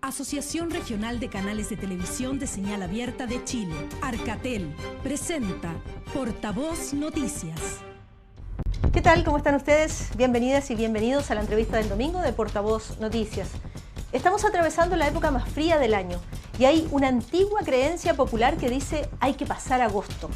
Asociación Regional de Canales de Televisión de Señal Abierta de Chile, Arcatel, presenta Portavoz Noticias. ¿Qué tal? ¿Cómo están ustedes? Bienvenidas y bienvenidos a la entrevista del domingo de Portavoz Noticias. Estamos atravesando la época más fría del año y hay una antigua creencia popular que dice hay que pasar agosto.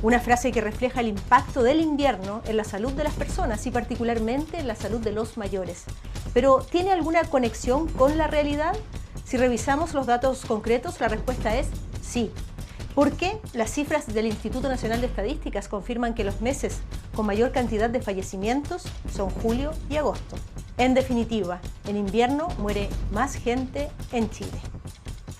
Una frase que refleja el impacto del invierno en la salud de las personas y particularmente en la salud de los mayores. Pero ¿tiene alguna conexión con la realidad? Si revisamos los datos concretos, la respuesta es sí. ¿Por qué? Las cifras del Instituto Nacional de Estadísticas confirman que los meses con mayor cantidad de fallecimientos son julio y agosto. En definitiva, en invierno muere más gente en Chile.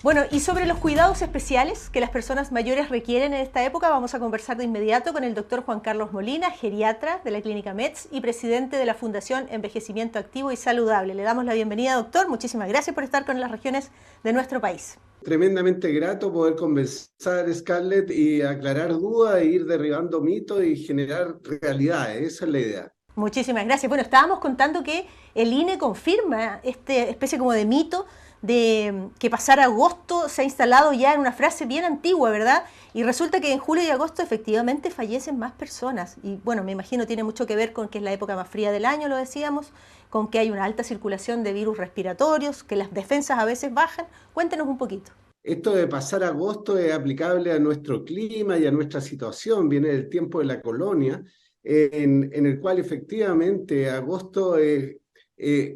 Bueno, y sobre los cuidados especiales que las personas mayores requieren en esta época, vamos a conversar de inmediato con el doctor Juan Carlos Molina, geriatra de la Clínica Metz y presidente de la Fundación Envejecimiento Activo y Saludable. Le damos la bienvenida, doctor. Muchísimas gracias por estar con las regiones de nuestro país. Tremendamente grato poder conversar, Scarlett, y aclarar dudas, e ir derribando mitos y generar realidades. Esa es la idea. Muchísimas gracias. Bueno, estábamos contando que el INE confirma esta especie como de mito de que pasar agosto se ha instalado ya en una frase bien antigua, ¿verdad? Y resulta que en julio y agosto efectivamente fallecen más personas. Y bueno, me imagino tiene mucho que ver con que es la época más fría del año, lo decíamos, con que hay una alta circulación de virus respiratorios, que las defensas a veces bajan. Cuéntenos un poquito. Esto de pasar agosto es aplicable a nuestro clima y a nuestra situación. Viene del tiempo de la colonia, en el cual efectivamente agosto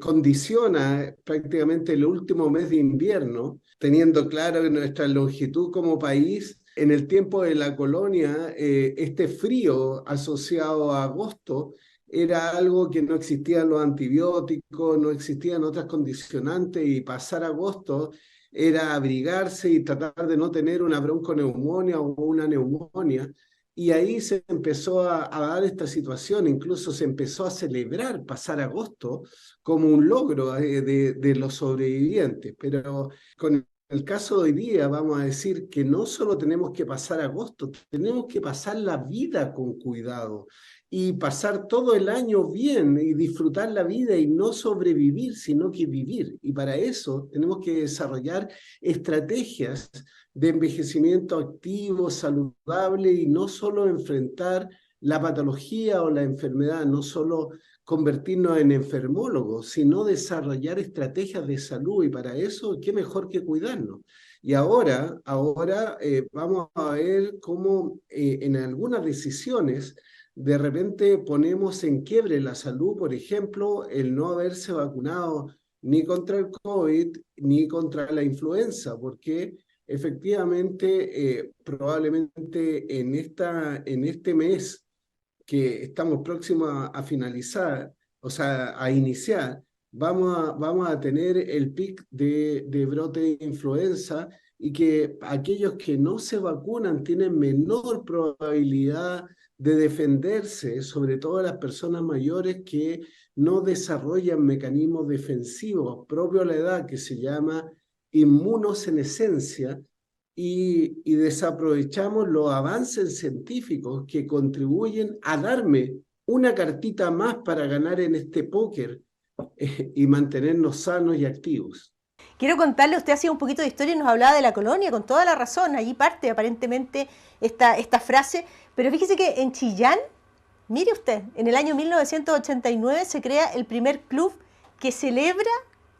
condiciona prácticamente el último mes de invierno, teniendo claro que nuestra longitud como país, en el tiempo de la colonia, este frío asociado a agosto era algo que no existían los antibióticos, no existían otras condicionantes, y pasar agosto era abrigarse y tratar de no tener una bronconeumonía o una neumonía. Y ahí se empezó a dar esta situación, incluso se empezó a celebrar pasar agosto como un logro de los sobrevivientes. Pero con el caso de hoy día vamos a decir que no solo tenemos que pasar agosto, tenemos que pasar la vida con cuidado y pasar todo el año bien y disfrutar la vida y no sobrevivir, sino que vivir. Y para eso tenemos que desarrollar estrategias de envejecimiento activo, saludable, y no solo enfrentar la patología o la enfermedad, no solo convertirnos en enfermólogos, sino desarrollar estrategias de salud, y para eso, ¿qué mejor que cuidarnos? Y ahora vamos a ver cómo en algunas decisiones de repente ponemos en quiebre la salud, por ejemplo, el no haberse vacunado ni contra el COVID ni contra la influenza, porque efectivamente, probablemente en este mes que estamos próximos a finalizar, o sea, a iniciar, vamos a tener el pic de brote de influenza, y que aquellos que no se vacunan tienen menor probabilidad de defenderse, sobre todo las personas mayores que no desarrollan mecanismos defensivos propios a la edad, que se llama inmunosenescencia, y desaprovechamos los avances científicos que contribuyen a darme una cartita más para ganar en este póker y mantenernos sanos y activos. Quiero contarle, usted hacía un poquito de historia y nos hablaba de la colonia, con toda la razón, allí parte aparentemente esta frase, pero fíjese que en Chillán, mire usted, en el año 1989 se crea el primer club que celebra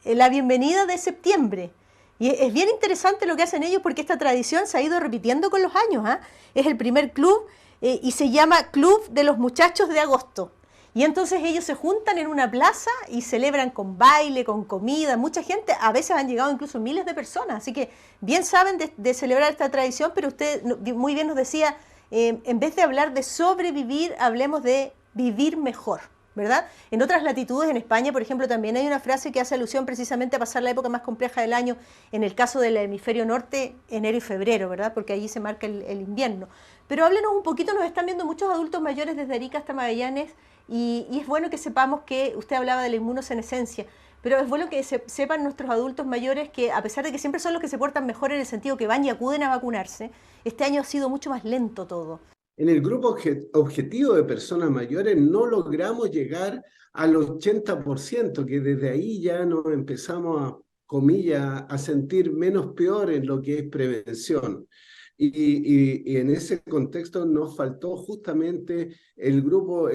la bienvenida de septiembre. Y es bien interesante lo que hacen ellos, porque esta tradición se ha ido repitiendo con los años, ¿eh? Es el primer club y se llama Club de los Muchachos de Agosto. Y entonces ellos se juntan en una plaza y celebran con baile, con comida, mucha gente, a veces han llegado incluso miles de personas, así que bien saben de celebrar esta tradición, pero usted muy bien nos decía, en vez de hablar de sobrevivir, hablemos de vivir mejor, ¿verdad? En otras latitudes, en España, por ejemplo, también hay una frase que hace alusión precisamente a pasar la época más compleja del año, en el caso del hemisferio norte, enero y febrero, ¿verdad? Porque allí se marca el invierno. Pero háblenos un poquito, nos están viendo muchos adultos mayores desde Arica hasta Magallanes, y es bueno que sepamos que usted hablaba de la inmunosenescencia, pero es bueno que sepan nuestros adultos mayores que, a pesar de que siempre son los que se portan mejor en el sentido que van y acuden a vacunarse, este año ha sido mucho más lento todo. En el grupo objetivo de personas mayores no logramos llegar al 80%, que desde ahí ya nos empezamos a comillas, a sentir menos peor en lo que es prevención. Y en ese contexto nos faltó justamente el grupo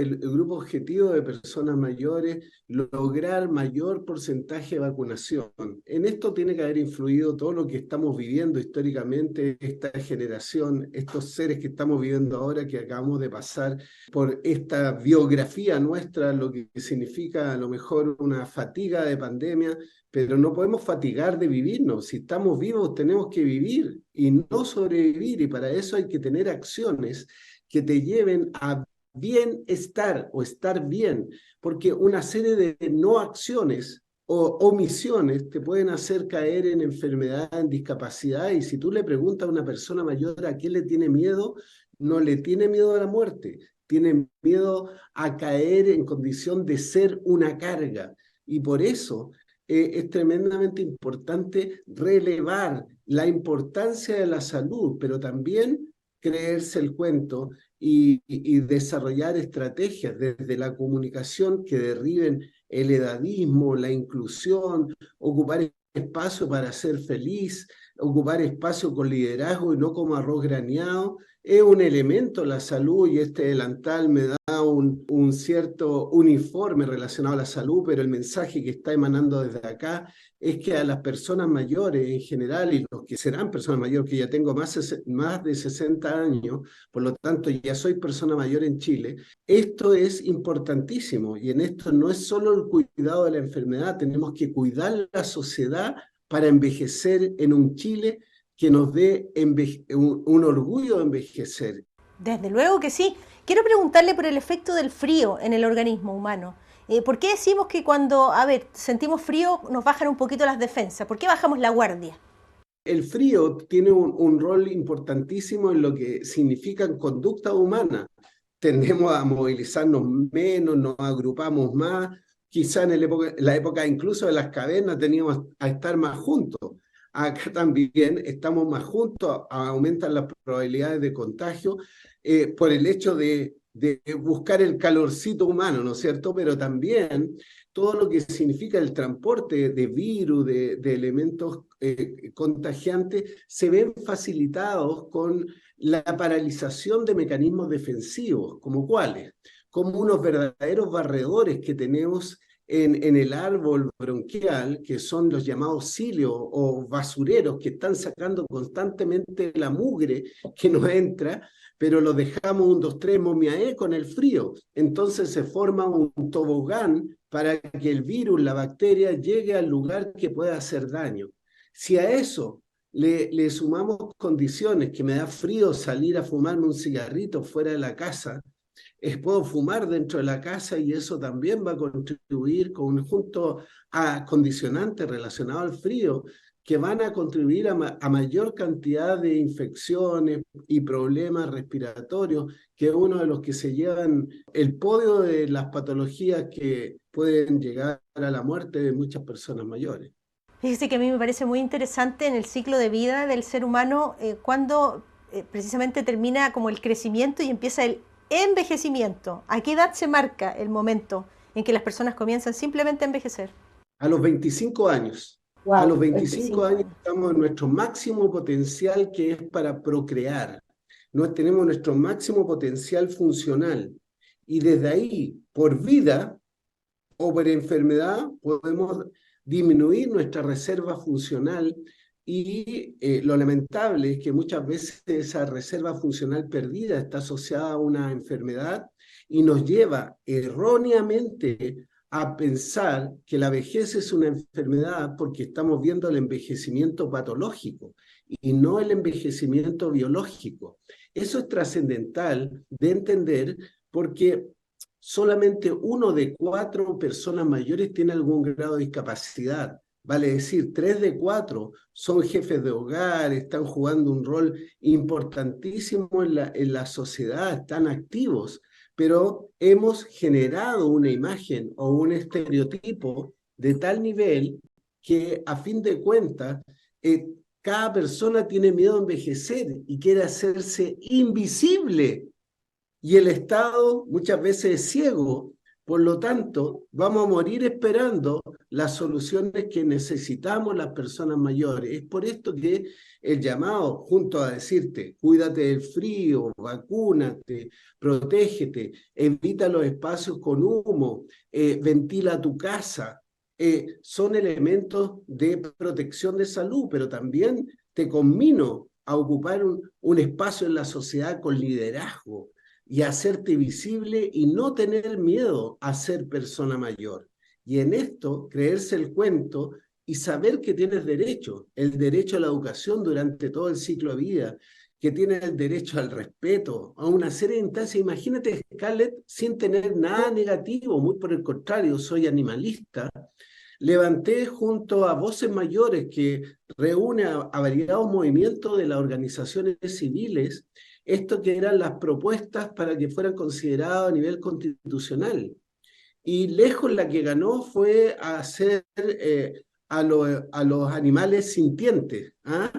objetivo de personas mayores, lograr mayor porcentaje de vacunación. En esto tiene que haber influido todo lo que estamos viviendo históricamente, esta generación, estos seres que estamos viviendo ahora, que acabamos de pasar por esta biografía nuestra, lo que significa a lo mejor una fatiga de pandemia, pero no podemos fatigar de vivirnos. Si estamos vivos, tenemos que vivir y no sobrevivir, y para eso hay que tener acciones que te lleven a bienestar o estar bien, porque una serie de no acciones o omisiones te pueden hacer caer en enfermedad, en discapacidad, y si tú le preguntas a una persona mayor a qué le tiene miedo, no le tiene miedo a la muerte, tiene miedo a caer en condición de ser una carga, y por eso es tremendamente importante relevar la importancia de la salud, pero también creerse el cuento y desarrollar estrategias desde la comunicación que derriben el edadismo, la inclusión, ocupar espacio para ser feliz, ocupar espacio con liderazgo y no como arroz graneado. Es un elemento la salud, y este delantal me da un cierto uniforme relacionado a la salud, pero el mensaje que está emanando desde acá es que a las personas mayores en general, y los que serán personas mayores, que ya tengo más de 60 años, por lo tanto ya soy persona mayor en Chile, esto es importantísimo, y en esto no es solo el cuidado de la enfermedad, tenemos que cuidar la sociedad para envejecer en un Chile que nos dé un orgullo de envejecer. Desde luego que sí. Quiero preguntarle por el efecto del frío en el organismo humano. ¿Por qué decimos que cuando, sentimos frío nos bajan un poquito las defensas? ¿Por qué bajamos la guardia? El frío tiene un rol importantísimo en lo que significan conductas humanas. Tendemos a movilizarnos menos, nos agrupamos más. Quizá en la época incluso de las cavernas teníamos a estar más juntos. Acá también estamos más juntos, aumentan las probabilidades de contagio por el hecho de buscar el calorcito humano, ¿no es cierto? Pero también todo lo que significa el transporte de virus, de elementos contagiantes, se ven facilitados con la paralización de mecanismos defensivos, como cuáles, como unos verdaderos barredores que tenemos en el árbol bronquial, que son los llamados cilios o basureros que están sacando constantemente la mugre que nos entra, pero lo dejamos 1, 2, 3, momiaé con el frío. Entonces se forma un tobogán para que el virus, la bacteria, llegue al lugar que pueda hacer daño. Si a eso le sumamos condiciones que me da frío salir a fumarme un cigarrito fuera de la casa, puedo fumar dentro de la casa, y eso también va a contribuir junto a condicionantes relacionados al frío que van a contribuir a mayor cantidad de infecciones y problemas respiratorios, que es uno de los que se llevan el podio de las patologías que pueden llegar a la muerte de muchas personas mayores. Fíjese que a mí me parece muy interesante en el ciclo de vida del ser humano cuando precisamente termina como el crecimiento y empieza el envejecimiento. ¿A qué edad se marca el momento en que las personas comienzan simplemente a envejecer? A los 25 años. Wow, a los 25 años estamos en nuestro máximo potencial, que es para procrear. Tenemos nuestro máximo potencial funcional. Y desde ahí, por vida o por enfermedad, podemos disminuir nuestra reserva funcional. Y lo lamentable es que muchas veces esa reserva funcional perdida está asociada a una enfermedad y nos lleva erróneamente a pensar que la vejez es una enfermedad, porque estamos viendo el envejecimiento patológico y no el envejecimiento biológico. Eso es trascendental de entender, porque solamente 1 de 4 personas mayores tiene algún grado de discapacidad. Vale decir, 3 de 4 son jefes de hogar, están jugando un rol importantísimo en la sociedad, están activos, pero hemos generado una imagen o un estereotipo de tal nivel que, a fin de cuentas, cada persona tiene miedo a envejecer y quiere hacerse invisible. Y el Estado muchas veces es ciego Por lo tanto, vamos a morir esperando las soluciones que necesitamos las personas mayores. Es por esto que el llamado, junto a decirte, cuídate del frío, vacúnate, protégete, evita los espacios con humo, ventila tu casa, son elementos de protección de salud, pero también te conmino a ocupar un espacio en la sociedad con liderazgo y hacerte visible y no tener miedo a ser persona mayor. Y en esto, creerse el cuento y saber que tienes derecho, el derecho a la educación durante todo el ciclo de vida, que tienes el derecho al respeto, a una serie de instancias. Imagínate, Scarlett, sin tener nada negativo, muy por el contrario, soy animalista, levanté junto a Voces Mayores, que reúne a variados movimientos de las organizaciones civiles, esto que eran las propuestas para que fueran consideradas a nivel constitucional. Y lejos la que ganó fue hacer a los animales sintientes, ¿ah?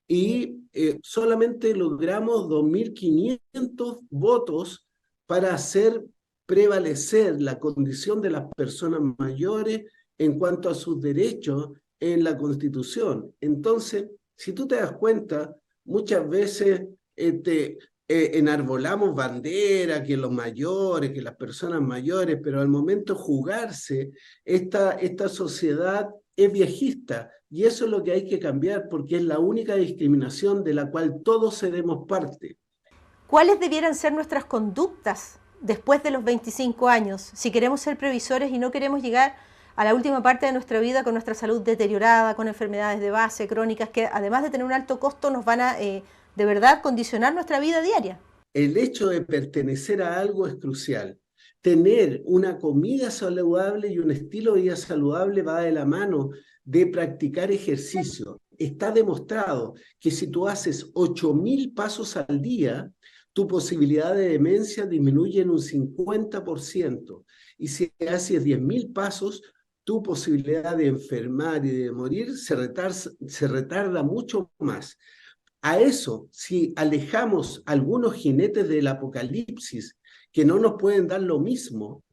Y solamente logramos 2.500 votos para hacer prevalecer la condición de las personas mayores en cuanto a sus derechos en la Constitución. Entonces, si tú te das cuenta, muchas veces enarbolamos bandera, que los mayores, que las personas mayores, pero al momento de jugarse, esta sociedad es viejista, y eso es lo que hay que cambiar, porque es la única discriminación de la cual todos seremos parte. ¿Cuáles debieran ser nuestras conductas después de los 25 años, si queremos ser previsores y no queremos llegar a la última parte de nuestra vida con nuestra salud deteriorada, con enfermedades de base, crónicas, que además de tener un alto costo nos van a de verdad condicionar nuestra vida diaria? El hecho de pertenecer a algo es crucial. Tener una comida saludable y un estilo de vida saludable va de la mano de practicar ejercicio. Está demostrado que si tú haces 8.000 pasos al día, tu posibilidad de demencia disminuye en un 50%. Y si haces 10.000 pasos, tu posibilidad de enfermar y de morir se retarda mucho más. A eso, si alejamos algunos jinetes del apocalipsis que no nos pueden dar lo mismo,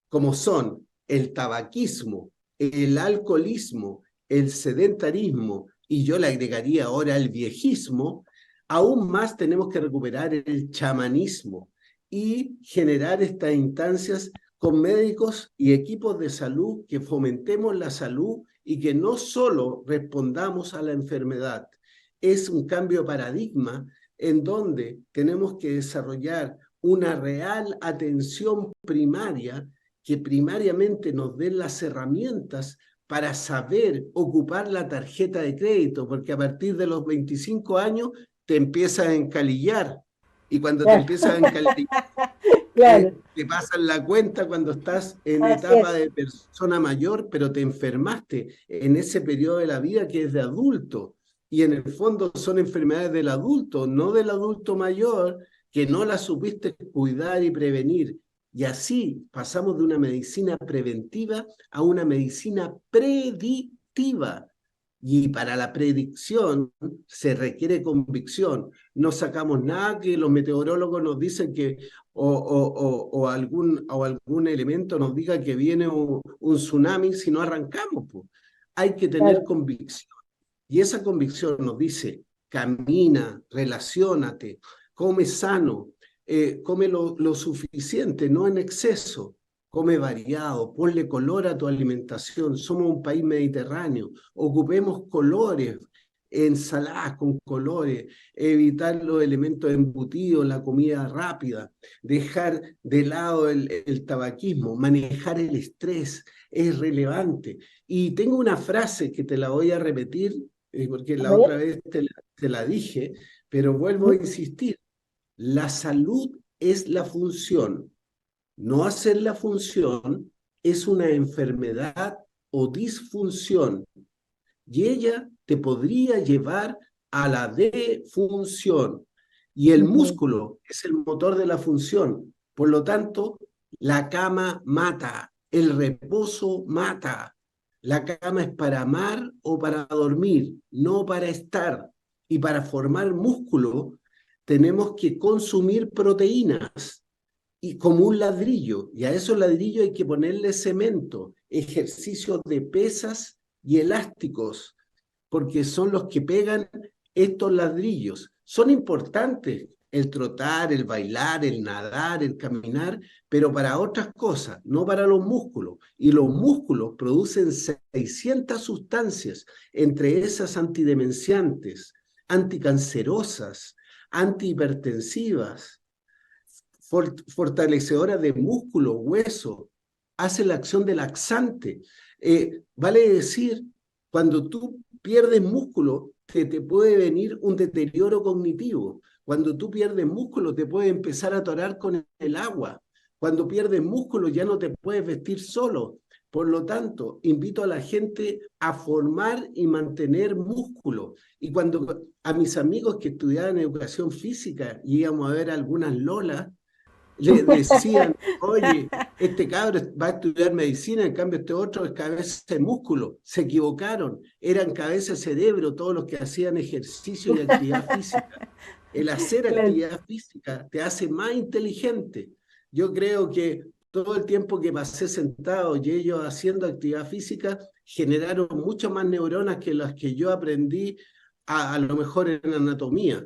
como son el tabaquismo, el alcoholismo, el sedentarismo, y yo le agregaría ahora el viejismo, aún más tenemos que recuperar el chamanismo y generar estas instancias con médicos y equipos de salud que fomentemos la salud y que no solo respondamos a la enfermedad. Es un cambio de paradigma en donde tenemos que desarrollar una real atención primaria que primariamente nos den las herramientas para saber ocupar la tarjeta de crédito, porque a partir de los 25 años te empiezas a encalillar, y cuando te empiezas a encalillar, claro, te pasan la cuenta cuando estás en etapa de persona mayor, pero te enfermaste en ese periodo de la vida que es de adulto. Y en el fondo son enfermedades del adulto, no del adulto mayor, que no las supiste cuidar y prevenir. Y así pasamos de una medicina preventiva a una medicina predictiva. Y para la predicción se requiere convicción. No sacamos nada que los meteorólogos nos dicen que, o algún elemento nos diga que viene un tsunami si no arrancamos. Pues. Hay que tener convicción. Y esa convicción nos dice, camina, relaciónate, come sano, come lo suficiente, no en exceso, come variado, ponle color a tu alimentación. Somos un país mediterráneo, ocupemos colores, ensaladas con colores, evitar los elementos embutidos, la comida rápida, dejar de lado el tabaquismo, manejar el estrés, es relevante. Y tengo una frase que te la voy a repetir, porque la otra vez te la dije, pero vuelvo a insistir. La salud es la función. No hacer la función es una enfermedad o disfunción, y ella te podría llevar a la defunción. Y el músculo es el motor de la función. Por lo tanto, la cama mata, el reposo mata. La cama es para amar o para dormir, no para estar. Y para formar músculo tenemos que consumir proteínas. y como un ladrillo, y a esos ladrillos hay que ponerle cemento, ejercicios de pesas y elásticos, porque son los que pegan estos ladrillos. Son importantes el trotar, el bailar, el nadar, el caminar, pero para otras cosas, no para los músculos. Y los músculos producen 600 sustancias, entre esas antidemenciantes, anticancerosas, antihipertensivas, fortalecedoras de músculo, hueso, hace la acción de laxante. Vale decir, cuando tú pierdes músculo, te puede venir un deterioro cognitivo. Cuando tú pierdes músculo, te puede empezar a atorar con el agua. Cuando pierdes músculo, ya no te puedes vestir solo. Por lo tanto, invito a la gente a formar y mantener músculo. Y cuando a mis amigos que estudiaban educación física y íbamos a ver algunas lolas, le decían, oye, este cabro va a estudiar medicina, en cambio este otro es cabeza de músculo. Se equivocaron, eran cabeza de cerebro todos los que hacían ejercicio y actividad física. El hacer actividad física te hace más inteligente. Yo creo que todo el tiempo que pasé sentado y ellos haciendo actividad física generaron mucho más neuronas que las que yo aprendí a lo mejor en anatomía.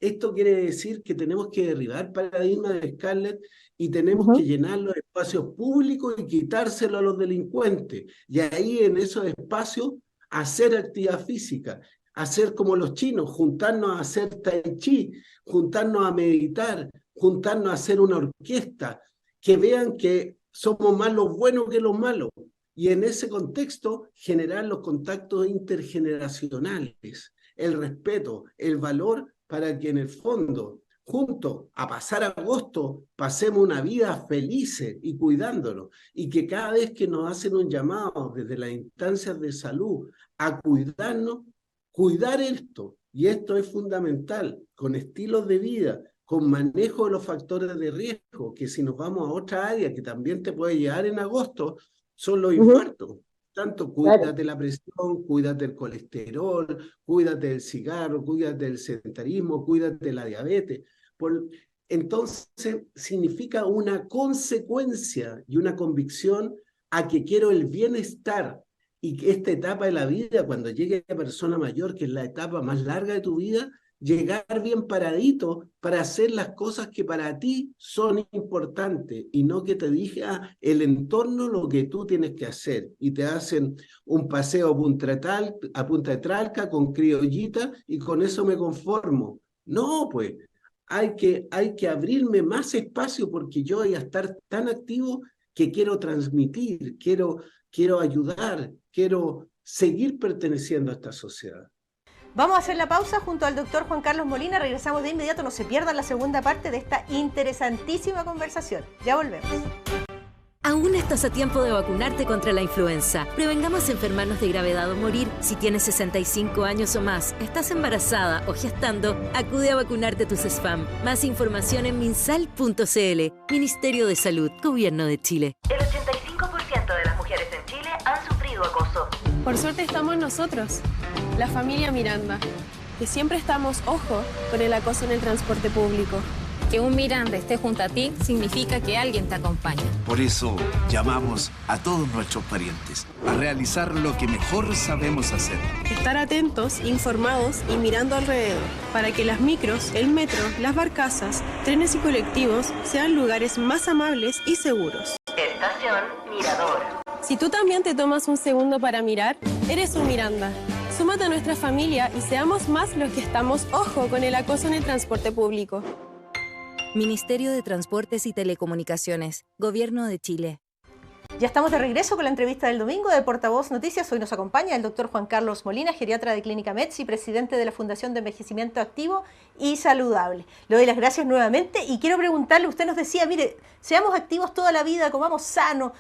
Esto quiere decir que tenemos que derribar paradigmas de Scarlett y tenemos que llenar los espacios públicos y quitárselo a los delincuentes. Y ahí en esos espacios hacer actividad física, hacer como los chinos, juntarnos a hacer tai chi, juntarnos a meditar, juntarnos a hacer una orquesta, que vean que somos más los buenos que los malos. Y en ese contexto generar los contactos intergeneracionales, el respeto, el valor, para que en el fondo, juntos a pasar agosto, pasemos una vida felices y cuidándonos. Y que cada vez que nos hacen un llamado desde las instancias de salud a cuidarnos, cuidar esto. Y esto es fundamental, con estilos de vida, con manejo de los factores de riesgo, que si nos vamos a otra área que también te puede llegar en agosto, son los infartos. Tanto cuídate la presión, cuídate el colesterol, cuídate del cigarro, cuídate del sedentarismo, cuídate de la diabetes. Entonces significa una consecuencia y una convicción a que quiero el bienestar y que esta etapa de la vida, cuando llegue a persona mayor, que es la etapa más larga de tu vida, llegar bien paradito para hacer las cosas que para ti son importantes y no que te diga el entorno lo que tú tienes que hacer y te hacen un paseo a Punta de Tralca con criollita y con eso me conformo. No, pues hay que abrirme más espacio porque yo voy a estar tan activo que quiero transmitir, quiero ayudar, quiero seguir perteneciendo a esta sociedad. Vamos a hacer la pausa junto al doctor Juan Carlos Molina. Regresamos de inmediato. No se pierdan la segunda parte de esta interesantísima conversación. Ya volvemos. Aún estás a tiempo de vacunarte contra la influenza. Prevengamos enfermarnos de gravedad o morir. Si tienes 65 años o más, estás embarazada o gestando, acude a vacunarte tus SFAM. Más información en minsal.cl. Ministerio de Salud, Gobierno de Chile. El 85% de las mujeres en Chile han sufrido acoso. Por suerte estamos nosotros, la familia Miranda, que siempre estamos, ojo, con el acoso en el transporte público. Que un Miranda esté junto a ti significa que alguien te acompaña. Por eso llamamos a todos nuestros parientes a realizar lo que mejor sabemos hacer. Estar atentos, informados y mirando alrededor, para que las micros, el metro, las barcazas, trenes y colectivos sean lugares más amables y seguros. Estación Mirador. Si tú también te tomas un segundo para mirar, eres un Miranda. Súmate a nuestra familia y seamos más los que estamos, ojo, con el acoso en el transporte público. Ministerio de Transportes y Telecomunicaciones, Gobierno de Chile. Ya estamos de regreso con la entrevista del domingo de Portavoz Noticias. Hoy nos acompaña el doctor Juan Carlos Molina, geriatra de Clínica Metz y presidente de la Fundación de Envejecimiento Activo y Saludable. Le doy las gracias nuevamente y quiero preguntarle, usted nos decía, mire, seamos activos toda la vida, comamos sano,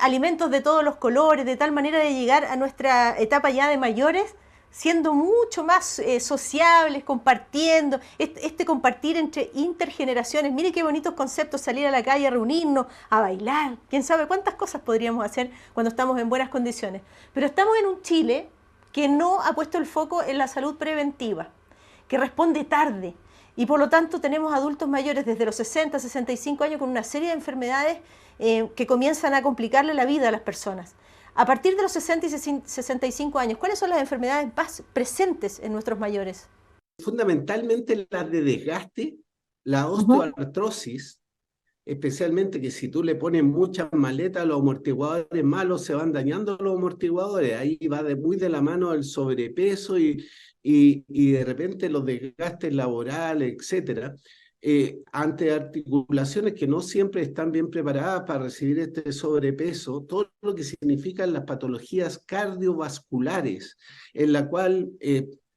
alimentos de todos los colores, de tal manera de llegar a nuestra etapa ya de mayores, siendo mucho más sociables, compartiendo, este compartir entre intergeneraciones. Mire qué bonitos conceptos, salir a la calle a reunirnos, a bailar, quién sabe cuántas cosas podríamos hacer cuando estamos en buenas condiciones. Pero estamos en un Chile que no ha puesto el foco en la salud preventiva, que responde tarde. Y por lo tanto tenemos adultos mayores desde los 60, 65 años con una serie de enfermedades que comienzan a complicarle la vida a las personas. A partir de los 60 y 65 años, ¿cuáles son las enfermedades más presentes en nuestros mayores? Fundamentalmente las de desgaste, la osteoartrosis, especialmente que si tú le pones muchas maletas a los amortiguadores malos, se van dañando los amortiguadores. Ahí va muy de la mano el sobrepeso y de repente los desgastes laborales, etcétera, ante articulaciones que no siempre están bien preparadas para recibir este sobrepeso, todo lo que significan las patologías cardiovasculares, en la cual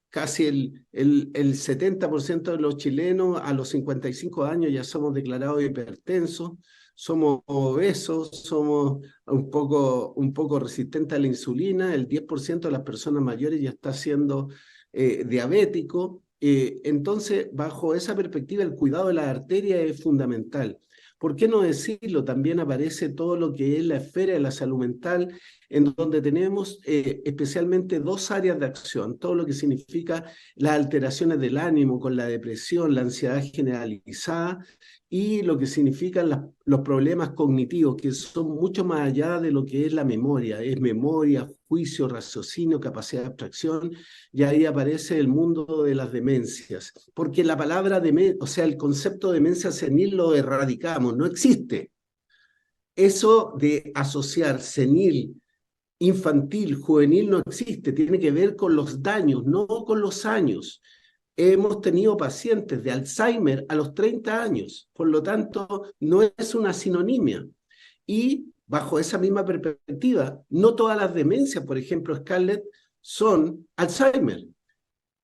casi el 70% de los chilenos a los 55 años ya somos declarados hipertensos, somos obesos, somos un poco resistentes a la insulina, el 10% de las personas mayores ya está siendo diabético. Entonces, bajo esa perspectiva, el cuidado de las arterias es fundamental. ¿Por qué no decirlo? También aparece todo lo que es la esfera de la salud mental, en donde tenemos especialmente dos áreas de acción, todo lo que significa las alteraciones del ánimo con la depresión, la ansiedad generalizada, y lo que significan los problemas cognitivos, que son mucho más allá de lo que es la memoria. Es memoria, juicio, raciocinio, capacidad de abstracción, y ahí aparece el mundo de las demencias. Porque la palabra demencia, o sea, el concepto de demencia senil lo erradicamos, no existe. Eso de asociar senil, infantil, juvenil no existe, tiene que ver con los daños, no con los años. Hemos tenido pacientes de Alzheimer a los 30 años, por lo tanto, no es una sinonimia. Y bajo esa misma perspectiva, no todas las demencias, por ejemplo, Scarlett, son Alzheimer.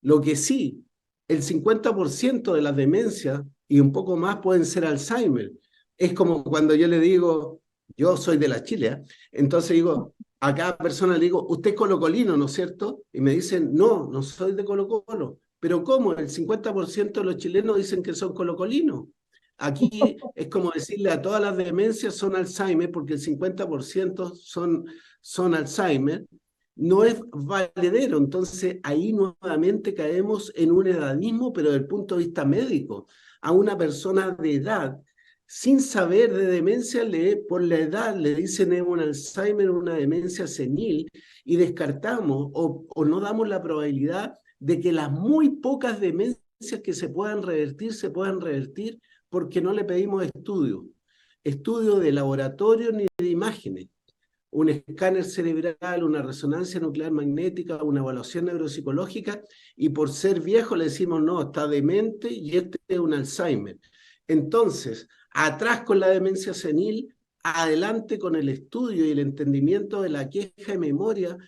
Lo que sí, el 50% de las demencias y un poco más pueden ser Alzheimer. Es como cuando yo le digo, yo soy de la Chile, ¿eh? Entonces digo, a cada persona le digo, usted es colocolino, ¿no es cierto? Y me dicen, no, no soy de Colo-Colo. Pero ¿cómo? El 50% de los chilenos dicen que son colocolinos. Aquí es como decirle a todas las demencias son Alzheimer, porque el 50% son Alzheimer. No es valedero, entonces ahí nuevamente caemos en un edadismo, pero desde el punto de vista médico. A una persona de edad, sin saber de demencia, por la edad le dicen es un Alzheimer, una demencia senil, y descartamos o no damos la probabilidad de que las muy pocas demencias que se puedan revertir porque no le pedimos estudios de laboratorio ni de imágenes, un escáner cerebral, una resonancia nuclear magnética, una evaluación neuropsicológica, y por ser viejo le decimos no, está demente y este es un Alzheimer. Entonces, atrás con la demencia senil, adelante con el estudio y el entendimiento de la queja de memoria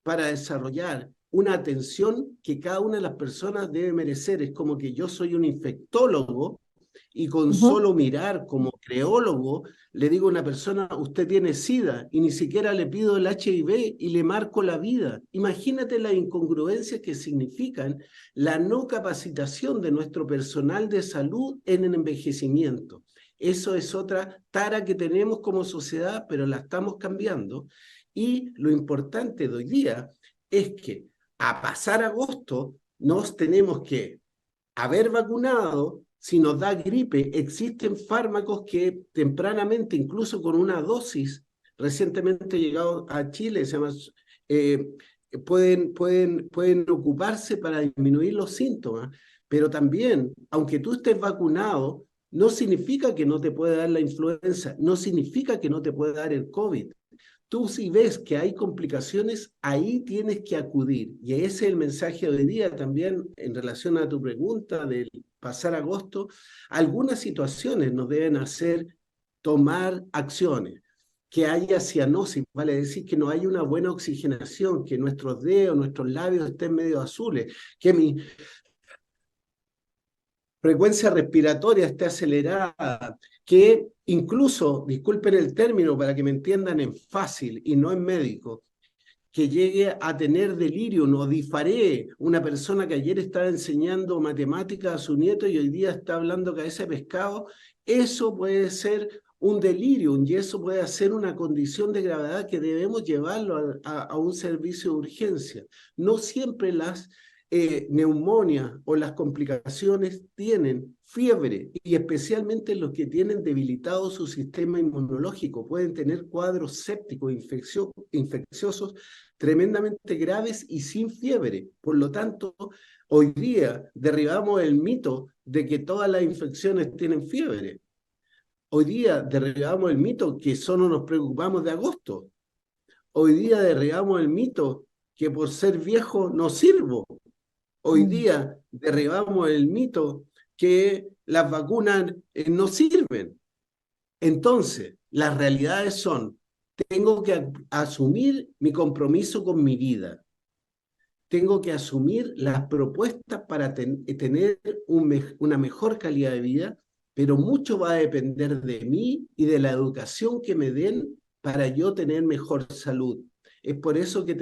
para desarrollar una atención que cada una de las personas debe merecer. Es como que yo soy un infectólogo y con solo mirar como creólogo le digo a una persona, usted tiene SIDA, y ni siquiera le pido el HIV y le marco la vida. Imagínate las incongruencias que significan la no capacitación de nuestro personal de salud en el envejecimiento. Eso es otra tara que tenemos como sociedad, pero la estamos cambiando. Y lo importante de hoy día es que a pasar agosto nos tenemos que haber vacunado. Si nos da gripe, existen fármacos que tempranamente, incluso con una dosis recientemente llegado a Chile, se llama, pueden ocuparse para disminuir los síntomas, pero también, aunque tú estés vacunado, no significa que no te pueda dar la influenza, no significa que no te pueda dar el COVID. Tú si ves que hay complicaciones, ahí tienes que acudir. Y ese es el mensaje de hoy día también en relación a tu pregunta del pasar agosto. Algunas situaciones nos deben hacer tomar acciones. Que haya cianosis, vale decir que no hay una buena oxigenación, que nuestros dedos, nuestros labios estén medio azules, que mi frecuencia respiratoria esté acelerada, que incluso, disculpen el término para que me entiendan en fácil y no en médico, que llegue a tener delirio, no disfaré, una persona que ayer estaba enseñando matemáticas a su nieto y hoy día está hablando cabeza de pescado, eso puede ser un delirio y eso puede ser una condición de gravedad que debemos llevarlo a un servicio de urgencia. No siempre las neumonía o las complicaciones tienen fiebre, y especialmente los que tienen debilitado su sistema inmunológico pueden tener cuadros sépticos infecciosos tremendamente graves y sin fiebre. Por lo tanto, hoy día derribamos el mito de que todas las infecciones tienen fiebre. Hoy día derribamos el mito que solo nos preocupamos de agosto. Hoy día derribamos el mito que por ser viejo no sirvo. Hoy día derribamos el mito que las vacunas no sirven. Entonces, las realidades son: tengo que asumir mi compromiso con mi vida. Tengo que asumir las propuestas para tener una mejor calidad de vida, pero mucho va a depender de mí y de la educación que me den para yo tener mejor salud. Es por eso que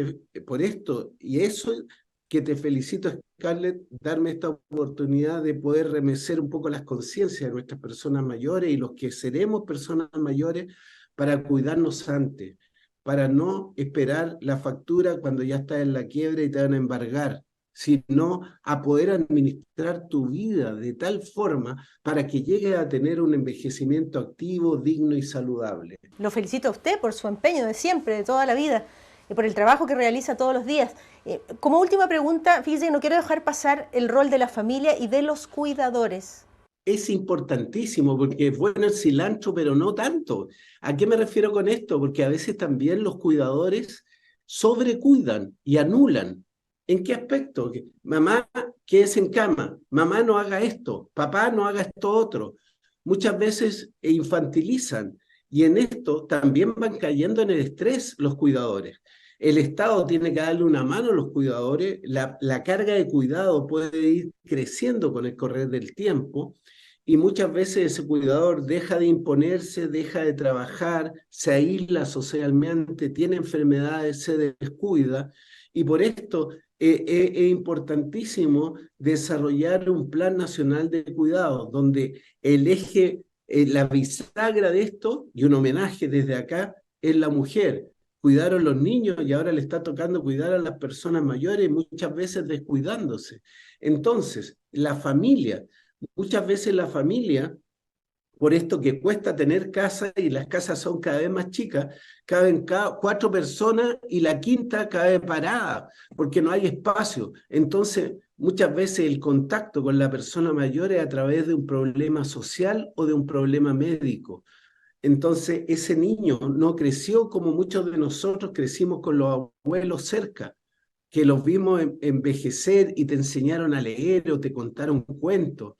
te felicito, Scarlett, darme esta oportunidad de poder remecer un poco las conciencias de nuestras personas mayores y los que seremos personas mayores, para cuidarnos antes, para no esperar la factura cuando ya estás en la quiebra y te van a embargar, sino a poder administrar tu vida de tal forma para que llegues a tener un envejecimiento activo, digno y saludable. Lo felicito a usted por su empeño de siempre, de toda la vida, y por el trabajo que realiza todos los días. Como última pregunta, fíjese que no quiero dejar pasar el rol de la familia y de los cuidadores. Es importantísimo, porque es bueno el cilantro, pero no tanto. ¿A qué me refiero con esto? Porque a veces también los cuidadores sobrecuidan y anulan. ¿En qué aspecto? Mamá, quédese en cama. Mamá, no haga esto. Papá, no haga esto otro. Muchas veces infantilizan, y en esto también van cayendo en el estrés los cuidadores. El Estado tiene que darle una mano a los cuidadores. La carga de cuidado puede ir creciendo con el correr del tiempo, y muchas veces ese cuidador deja de imponerse, deja de trabajar, se aísla socialmente, tiene enfermedades, se descuida, y por esto es importantísimo desarrollar un plan nacional de cuidado, donde el eje, la bisagra de esto, y un homenaje desde acá, es la mujer. Cuidaron los niños y ahora le está tocando cuidar a las personas mayores, muchas veces descuidándose. Entonces, la familia, muchas veces la familia, por esto que cuesta tener casa y las casas son cada vez más chicas, caben 4 personas y la quinta cae parada porque no hay espacio. Entonces, muchas veces el contacto con la persona mayor es a través de un problema social o de un problema médico. Entonces, ese niño no creció como muchos de nosotros crecimos con los abuelos cerca, que los vimos envejecer y te enseñaron a leer o te contaron cuentos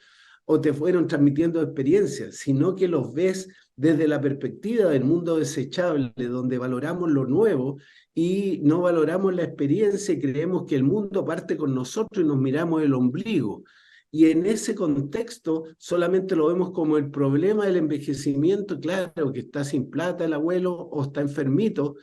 o te fueron transmitiendo experiencias, sino que los ves desde la perspectiva del mundo desechable, donde valoramos lo nuevo y no valoramos la experiencia y creemos que el mundo parte con nosotros y nos miramos el ombligo. Y en ese contexto solamente lo vemos como el problema del envejecimiento, claro, que está sin plata el abuelo o está enfermito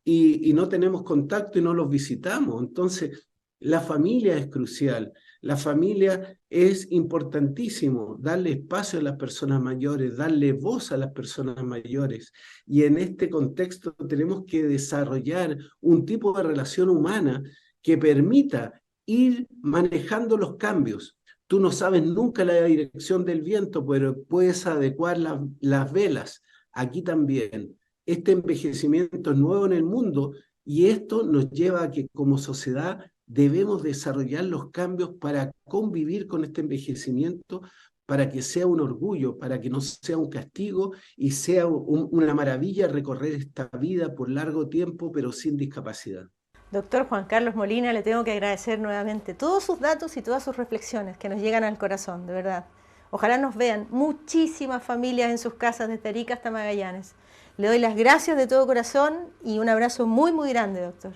y no tenemos contacto y no los visitamos. Entonces, la familia es crucial. La familia es importantísimo, darle espacio a las personas mayores, darle voz a las personas mayores. Y en este contexto tenemos que desarrollar un tipo de relación humana que permita ir manejando los cambios. Tú no sabes nunca la dirección del viento, pero puedes adecuar las velas. Aquí también. Este envejecimiento es nuevo en el mundo y esto nos lleva a que como sociedad debemos desarrollar los cambios para convivir con este envejecimiento, para que sea un orgullo, para que no sea un castigo y sea una maravilla recorrer esta vida por largo tiempo, pero sin discapacidad. Doctor Juan Carlos Molina, le tengo que agradecer nuevamente todos sus datos y todas sus reflexiones que nos llegan al corazón, de verdad. Ojalá nos vean muchísimas familias en sus casas desde Arica hasta Magallanes. Le doy las gracias de todo corazón y un abrazo muy, muy grande, doctor.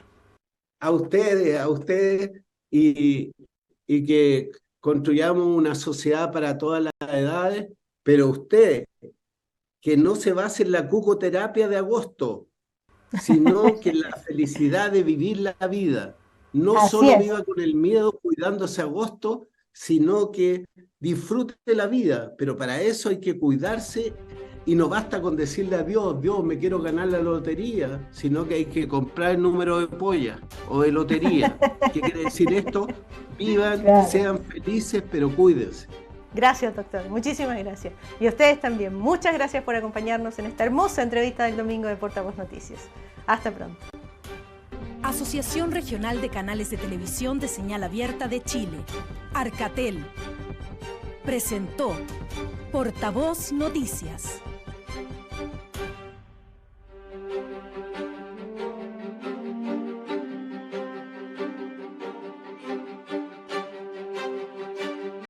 A ustedes y que construyamos una sociedad para todas las edades, pero ustedes, que no se base en la cucoterapia de agosto, sino que la felicidad de vivir la vida. No Así solo es. viva con el miedo cuidándose agosto, sino que disfrute la vida, pero para eso hay que cuidarse Y no basta con decirle a Dios, Dios, me quiero ganar la lotería, sino que hay que comprar el número de polla o de lotería. ¿Qué quiere decir esto? Vivan, sean felices, pero cuídense. Gracias, doctor. Muchísimas gracias. Y a ustedes también. Muchas gracias por acompañarnos en esta hermosa entrevista del domingo de Portavoz Noticias. Hasta pronto. Asociación Regional de Canales de Televisión de Señal Abierta de Chile, Arcatel, presentó Portavoz Noticias.